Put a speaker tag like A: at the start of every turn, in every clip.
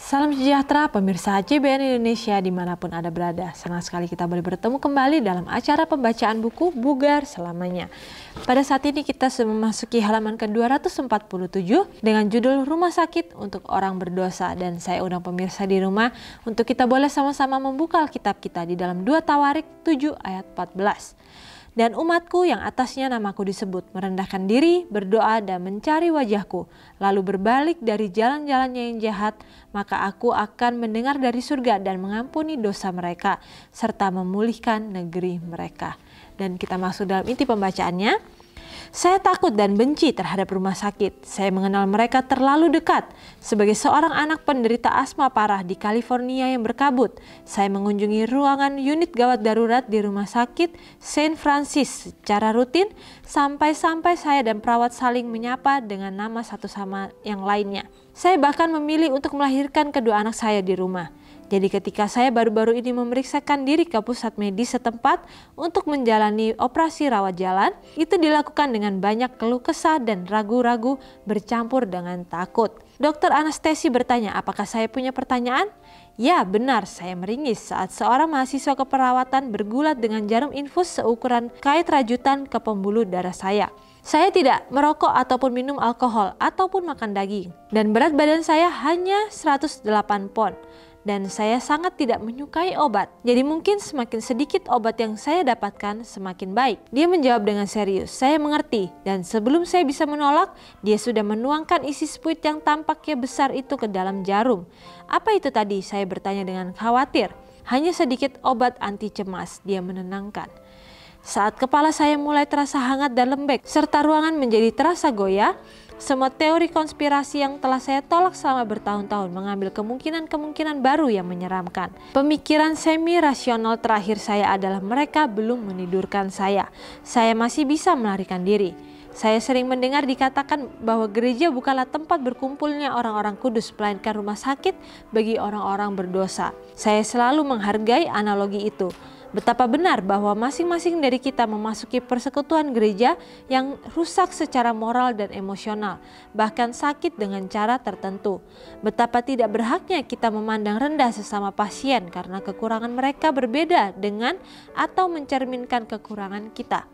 A: Salam sejahtera pemirsa CBN Indonesia dimanapun Anda berada. Senang sekali kita boleh bertemu kembali dalam acara pembacaan buku Bugar Selamanya. Pada saat ini kita memasuki halaman ke-247 dengan judul Rumah Sakit untuk Orang Berdosa. Dan saya undang pemirsa di rumah untuk kita boleh sama-sama membuka Alkitab kita di dalam 2 Tawarik 7 ayat 14. Dan umatku yang atasnya namaku disebut merendahkan diri, berdoa dan mencari wajahku, lalu berbalik dari jalan-jalannya yang jahat, maka aku akan mendengar dari surga dan mengampuni dosa mereka, serta memulihkan negeri mereka. Dan kita masuk dalam inti pembacaannya. Saya takut dan benci terhadap rumah sakit. Saya mengenal mereka terlalu dekat. Sebagai seorang anak penderita asma parah di California yang berkabut, saya mengunjungi ruangan unit gawat darurat di rumah sakit Saint Francis secara rutin sampai-sampai saya dan perawat saling menyapa dengan nama satu sama yang lainnya. Saya bahkan memilih untuk melahirkan kedua anak saya di rumah. Jadi ketika saya baru-baru ini memeriksakan diri ke pusat medis setempat untuk menjalani operasi rawat jalan, itu dilakukan dengan banyak keluh kesah dan ragu-ragu bercampur dengan takut. Dokter anestesi bertanya, apakah saya punya pertanyaan? Ya, benar, saya meringis saat seorang mahasiswa keperawatan bergulat dengan jarum infus seukuran kait rajutan ke pembuluh darah saya. Saya tidak merokok ataupun minum alkohol ataupun makan daging. Dan berat badan saya hanya 108 pon. Dan saya sangat tidak menyukai obat. Jadi mungkin semakin sedikit obat yang saya dapatkan semakin baik. Dia menjawab dengan serius, saya mengerti. Dan sebelum saya bisa menolak, dia sudah menuangkan isi spuit yang tampaknya besar itu ke dalam jarum. Apa itu tadi? Saya bertanya dengan khawatir. Hanya sedikit obat anti cemas, dia menenangkan. Saat kepala saya mulai terasa hangat dan lembek, serta ruangan menjadi terasa goyah, semua teori konspirasi yang telah saya tolak selama bertahun-tahun mengambil kemungkinan-kemungkinan baru yang menyeramkan. Pemikiran semi-rasional terakhir saya adalah mereka belum menidurkan saya. Saya masih bisa melarikan diri. Saya sering mendengar dikatakan bahwa gereja bukanlah tempat berkumpulnya orang-orang kudus, melainkan rumah sakit bagi orang-orang berdosa. Saya selalu menghargai analogi itu. Betapa benar bahwa masing-masing dari kita memasuki persekutuan gereja yang rusak secara moral dan emosional, bahkan sakit dengan cara tertentu. Betapa tidak berhaknya kita memandang rendah sesama pasien karena kekurangan mereka berbeda dengan atau mencerminkan kekurangan kita.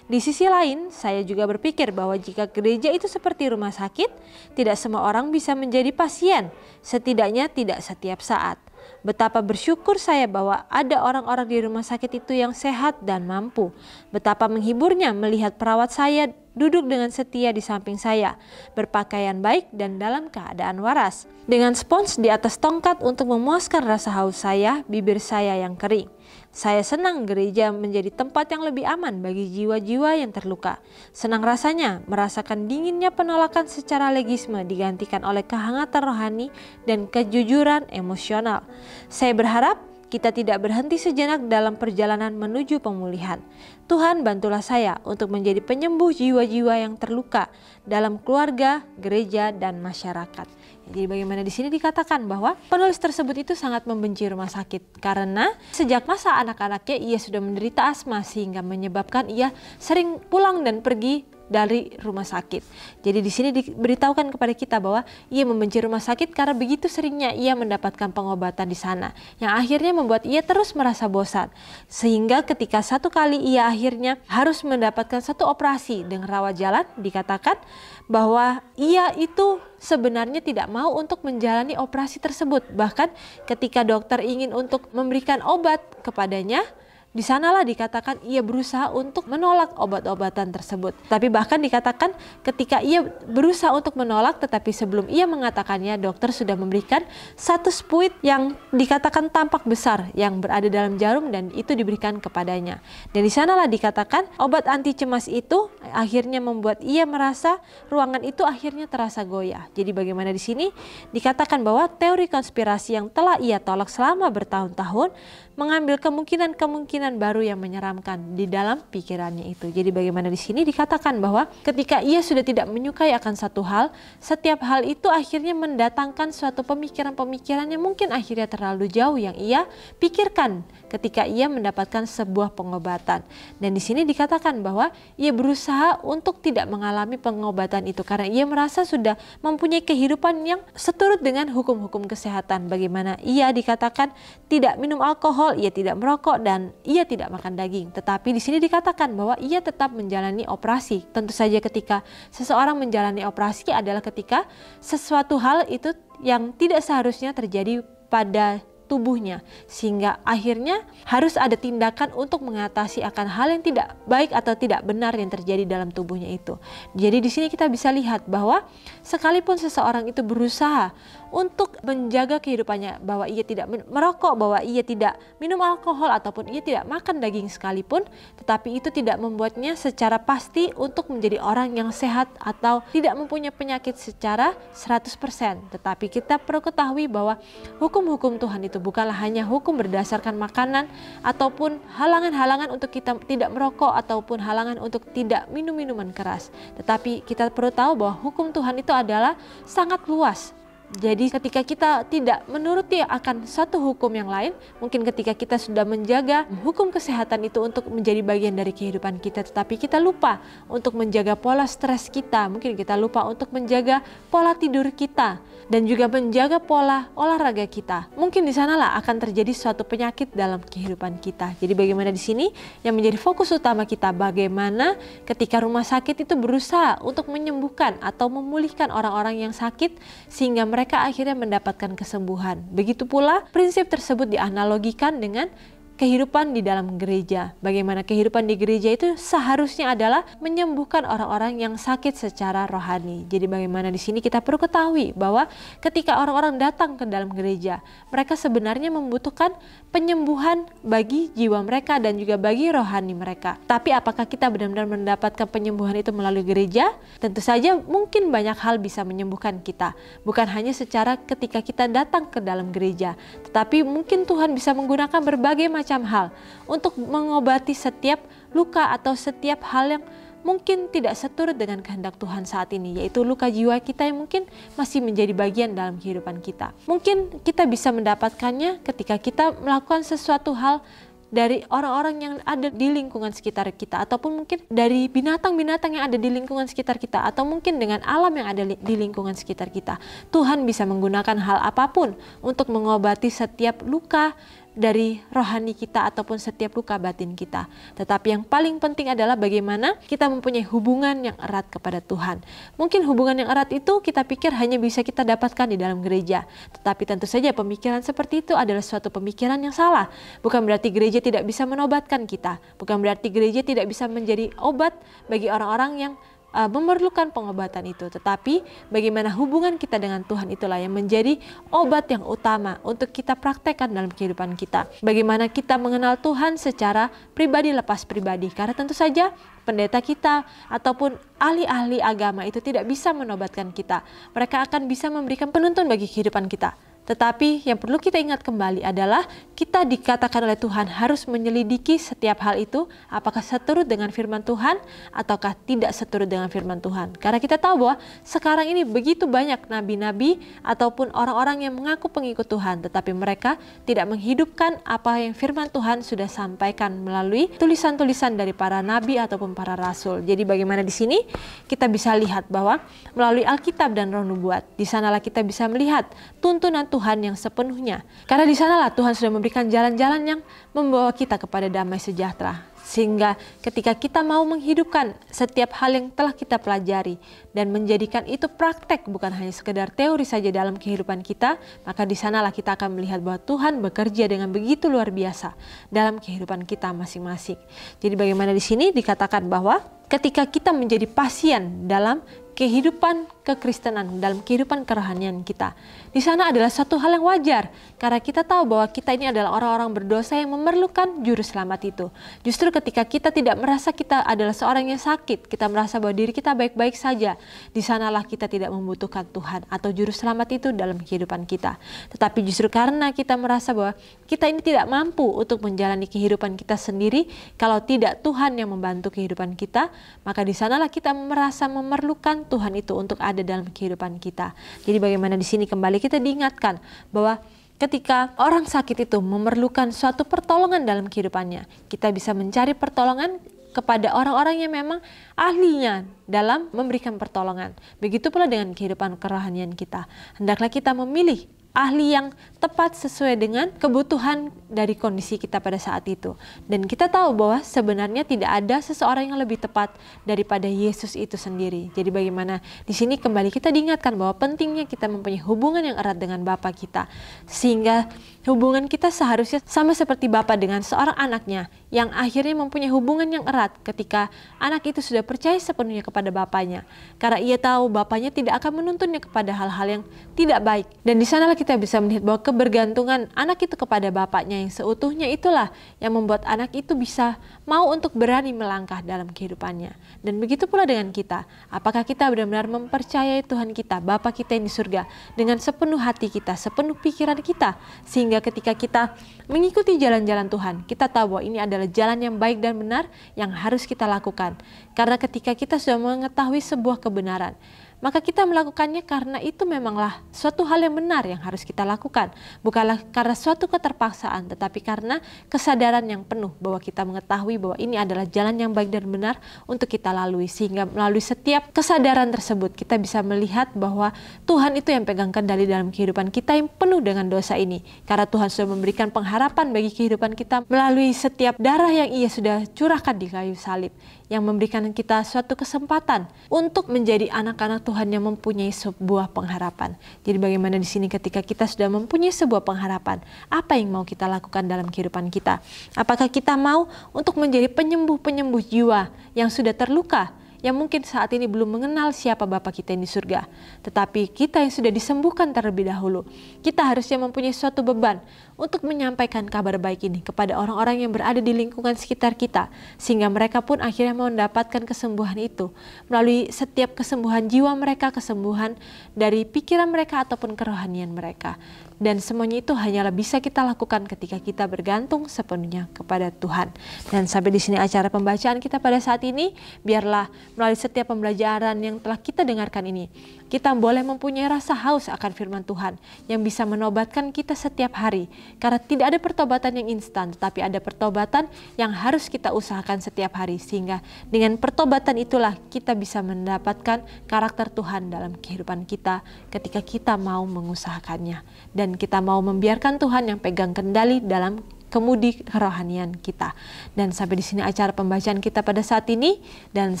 A: Di sisi lain, saya juga berpikir bahwa jika gereja itu seperti rumah sakit, tidak semua orang bisa menjadi pasien, setidaknya tidak setiap saat. Betapa bersyukur saya bahwa ada orang-orang di rumah sakit itu yang sehat dan mampu. Betapa menghiburnya melihat perawat saya duduk dengan setia di samping saya, berpakaian baik dan dalam keadaan waras. Dengan spons di atas tongkat untuk memuaskan rasa haus saya, bibir saya yang kering. Saya senang gereja menjadi tempat yang lebih aman bagi jiwa-jiwa yang terluka. Senang rasanya merasakan dinginnya penolakan secara legisme digantikan oleh kehangatan rohani dan kejujuran emosional. Saya berharap kita tidak berhenti sejenak dalam perjalanan menuju pemulihan. Tuhan, bantulah saya untuk menjadi penyembuh jiwa-jiwa yang terluka dalam keluarga, gereja, dan masyarakat. Jadi bagaimana di sini dikatakan bahwa penulis tersebut itu sangat membenci rumah sakit karena sejak masa anak-anaknya ia sudah menderita asma sehingga menyebabkan ia sering pulang dan pergi dari rumah sakit. Jadi di sini diberitahukan kepada kita bahwa ia membenci rumah sakit karena begitu seringnya ia mendapatkan pengobatan di sana, yang akhirnya membuat ia terus merasa bosan. Sehingga ketika satu kali ia akhirnya harus mendapatkan satu operasi dengan rawat jalan, dikatakan bahwa ia itu sebenarnya tidak mau untuk menjalani operasi tersebut. Bahkan ketika dokter ingin untuk memberikan obat kepadanya, di sanalah dikatakan ia berusaha untuk menolak obat-obatan tersebut. Tapi bahkan dikatakan ketika ia berusaha untuk menolak, tetapi sebelum ia mengatakannya, dokter sudah memberikan satu spuit yang dikatakan tampak besar yang berada dalam jarum dan itu diberikan kepadanya. Dan di sanalah dikatakan obat anti cemas itu akhirnya membuat ia merasa ruangan itu akhirnya terasa goyah. Jadi bagaimana di sini dikatakan bahwa teori konspirasi yang telah ia tolak selama bertahun-tahun mengambil kemungkinan-kemungkinan keinginan baru yang menyeramkan di dalam pikirannya itu. Jadi bagaimana di sini dikatakan bahwa ketika ia sudah tidak menyukai akan satu hal, setiap hal itu akhirnya mendatangkan suatu pemikiran-pemikiran yang mungkin akhirnya terlalu jauh yang ia pikirkan ketika ia mendapatkan sebuah pengobatan. Dan di sini dikatakan bahwa ia berusaha untuk tidak mengalami pengobatan itu karena ia merasa sudah mempunyai kehidupan yang seturut dengan hukum-hukum kesehatan. Bagaimana ia dikatakan tidak minum alkohol, ia tidak merokok, dan ia tidak makan daging. Tetapi di sini dikatakan bahwa ia tetap menjalani operasi. Tentu saja ketika seseorang menjalani operasi adalah ketika sesuatu hal itu yang tidak seharusnya terjadi pada tubuhnya, sehingga akhirnya harus ada tindakan untuk mengatasi akan hal yang tidak baik atau tidak benar yang terjadi dalam tubuhnya itu. Jadi di sini kita bisa lihat bahwa sekalipun seseorang itu berusaha untuk menjaga kehidupannya, bahwa ia tidak merokok, bahwa ia tidak minum alkohol, ataupun ia tidak makan daging sekalipun, tetapi itu tidak membuatnya secara pasti untuk menjadi orang yang sehat atau tidak mempunyai penyakit secara 100%. Tetapi kita perlu ketahui bahwa hukum-hukum Tuhan itu bukanlah hanya hukum berdasarkan makanan ataupun halangan-halangan untuk kita tidak merokok ataupun halangan untuk tidak minum minuman keras. Tetapi kita perlu tahu bahwa hukum Tuhan itu adalah sangat luas. Jadi ketika kita tidak menuruti akan satu hukum yang lain, mungkin ketika kita sudah menjaga hukum kesehatan itu untuk menjadi bagian dari kehidupan kita, tetapi kita lupa untuk menjaga pola stres kita, mungkin kita lupa untuk menjaga pola tidur kita, dan juga menjaga pola olahraga kita. Mungkin di sanalah akan terjadi suatu penyakit dalam kehidupan kita. Jadi bagaimana di sini yang menjadi fokus utama kita, bagaimana ketika rumah sakit itu berusaha untuk menyembuhkan atau memulihkan orang-orang yang sakit sehingga mereka akhirnya mendapatkan kesembuhan. Begitu pula prinsip tersebut dianalogikan dengan kehidupan di dalam gereja. Bagaimana kehidupan di gereja itu seharusnya adalah menyembuhkan orang-orang yang sakit secara rohani. Jadi bagaimana di sini kita perlu ketahui bahwa ketika orang-orang datang ke dalam gereja, mereka sebenarnya membutuhkan penyembuhan bagi jiwa mereka dan juga bagi rohani mereka. Tapi apakah kita benar-benar mendapatkan penyembuhan itu melalui gereja? Tentu saja mungkin banyak hal bisa menyembuhkan kita. Bukan hanya secara ketika kita datang ke dalam gereja, tetapi mungkin Tuhan bisa menggunakan berbagai macam hal untuk mengobati setiap luka atau setiap hal yang mungkin tidak seturut dengan kehendak Tuhan saat ini, yaitu luka jiwa kita yang mungkin masih menjadi bagian dalam kehidupan kita. Mungkin kita bisa mendapatkannya ketika kita melakukan sesuatu hal dari orang-orang yang ada di lingkungan sekitar kita, ataupun mungkin dari binatang-binatang yang ada di lingkungan sekitar kita, atau mungkin dengan alam yang ada di lingkungan sekitar kita. Tuhan bisa menggunakan hal apapun untuk mengobati setiap luka dari rohani kita ataupun setiap luka batin kita. Tetapi yang paling penting adalah bagaimana kita mempunyai hubungan yang erat kepada Tuhan. Mungkin hubungan yang erat itu kita pikir hanya bisa kita dapatkan di dalam gereja. Tetapi tentu saja pemikiran seperti itu adalah suatu pemikiran yang salah. Bukan berarti gereja tidak bisa menobatkan kita. Bukan berarti gereja tidak bisa menjadi obat bagi orang-orang yang memerlukan pengobatan itu. Tetapi bagaimana hubungan kita dengan Tuhan itulah yang menjadi obat yang utama untuk kita praktekkan dalam kehidupan kita. Bagaimana kita mengenal Tuhan secara pribadi lepas pribadi. Karena tentu saja pendeta kita ataupun ahli-ahli agama itu tidak bisa menobatkan kita. Mereka akan bisa memberikan penuntun bagi kehidupan kita. Tetapi yang perlu kita ingat kembali adalah kita dikatakan oleh Tuhan harus menyelidiki setiap hal itu, apakah seturut dengan firman Tuhan ataukah tidak seturut dengan firman Tuhan. Karena kita tahu bahwa sekarang ini begitu banyak nabi-nabi ataupun orang-orang yang mengaku pengikut Tuhan, tetapi mereka tidak menghidupkan apa yang firman Tuhan sudah sampaikan melalui tulisan-tulisan dari para nabi ataupun para rasul. Jadi bagaimana di sini kita bisa lihat bahwa melalui Alkitab dan Roh Nubuat, di sanalah kita bisa melihat tuntunan Tuhan yang sepenuhnya. Karena di sanalah Tuhan sudah memberikan jalan-jalan yang membawa kita kepada damai sejahtera. Sehingga ketika kita mau menghidupkan setiap hal yang telah kita pelajari dan menjadikan itu praktek, bukan hanya sekedar teori saja dalam kehidupan kita, maka di sanalah kita akan melihat bahwa Tuhan bekerja dengan begitu luar biasa dalam kehidupan kita masing-masing. Jadi bagaimana di sini dikatakan bahwa ketika kita menjadi pasien dalam kehidupan kekristenan, dalam kehidupan kerohanian kita. Di sana adalah satu hal yang wajar, karena kita tahu bahwa kita ini adalah orang-orang berdosa yang memerlukan juru selamat itu. Justru ketika kita tidak merasa kita adalah seorang yang sakit, kita merasa bahwa diri kita baik-baik saja, di sanalah kita tidak membutuhkan Tuhan atau juru selamat itu dalam kehidupan kita. Tetapi justru karena kita merasa bahwa kita ini tidak mampu untuk menjalani kehidupan kita sendiri, kalau tidak Tuhan yang membantu kehidupan kita, maka di sanalah kita merasa memerlukan Tuhan itu untuk ada dalam kehidupan kita. Jadi bagaimana di sini kembali kita diingatkan bahwa ketika orang sakit itu memerlukan suatu pertolongan dalam kehidupannya, kita bisa mencari pertolongan kepada orang-orang yang memang ahlinya dalam memberikan pertolongan. Begitu pula dengan kehidupan kerohanian kita. Hendaklah kita memilih ahli yang tepat sesuai dengan kebutuhan dari kondisi kita pada saat itu. Dan kita tahu bahwa sebenarnya tidak ada seseorang yang lebih tepat daripada Yesus itu sendiri. Jadi bagaimana di sini kembali kita diingatkan bahwa pentingnya kita mempunyai hubungan yang erat dengan Bapa kita. Sehingga hubungan kita seharusnya sama seperti Bapa dengan seorang anaknya yang akhirnya mempunyai hubungan yang erat ketika anak itu sudah percaya sepenuhnya kepada bapaknya. Karena ia tahu bapaknya tidak akan menuntunnya kepada hal-hal yang tidak baik. Dan di sanalah kita bisa melihat bahwa kebergantungan anak itu kepada bapaknya yang seutuhnya itulah yang membuat anak itu bisa mau untuk berani melangkah dalam kehidupannya. Dan begitu pula dengan kita. Apakah kita benar-benar mempercayai Tuhan kita, Bapa kita yang di surga, dengan sepenuh hati kita, sepenuh pikiran kita, sehingga ketika kita mengikuti jalan-jalan Tuhan, kita tahu bahwa ini adalah jalan yang baik dan benar yang harus kita lakukan. Karena ketika kita sudah mengetahui sebuah kebenaran, maka kita melakukannya karena itu memanglah suatu hal yang benar yang harus kita lakukan. Bukanlah karena suatu keterpaksaan, tetapi karena kesadaran yang penuh bahwa kita mengetahui bahwa ini adalah jalan yang baik dan benar untuk kita lalui. Sehingga melalui setiap kesadaran tersebut kita bisa melihat bahwa Tuhan itu yang pegang kendali dalam kehidupan kita yang penuh dengan dosa ini. Karena Tuhan sudah memberikan pengharapan bagi kehidupan kita melalui setiap darah yang Ia sudah curahkan di kayu salib, yang memberikan kita suatu kesempatan untuk menjadi anak-anak Tuhan yang mempunyai sebuah pengharapan. Jadi bagaimana di sini ketika kita sudah mempunyai sebuah pengharapan, apa yang mau kita lakukan dalam kehidupan kita? Apakah kita mau untuk menjadi penyembuh-penyembuh jiwa yang sudah terluka, yang mungkin saat ini belum mengenal siapa Bapa kita yang di surga, tetapi kita yang sudah disembuhkan terlebih dahulu, kita harusnya mempunyai suatu beban untuk menyampaikan kabar baik ini kepada orang-orang yang berada di lingkungan sekitar kita, sehingga mereka pun akhirnya mendapatkan kesembuhan itu melalui setiap kesembuhan jiwa mereka, kesembuhan dari pikiran mereka ataupun kerohanian mereka. Dan semuanya itu hanyalah bisa kita lakukan ketika kita bergantung sepenuhnya kepada Tuhan. Dan sampai di sini acara pembacaan kita pada saat ini. Biarlah melalui setiap pembelajaran yang telah kita dengarkan ini, kita boleh mempunyai rasa haus akan firman Tuhan yang bisa menobatkan kita setiap hari. Karena tidak ada pertobatan yang instan, tetapi ada pertobatan yang harus kita usahakan setiap hari. Sehingga dengan pertobatan itulah kita bisa mendapatkan karakter Tuhan dalam kehidupan kita ketika kita mau mengusahakannya. Dan kita mau membiarkan Tuhan yang pegang kendali dalam kemudi kerohanian kita. Dan sampai di sini acara pembacaan kita pada saat ini, dan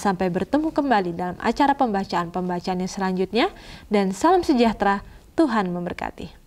A: sampai bertemu kembali dalam acara pembacaan yang selanjutnya. Dan salam sejahtera, Tuhan memberkati.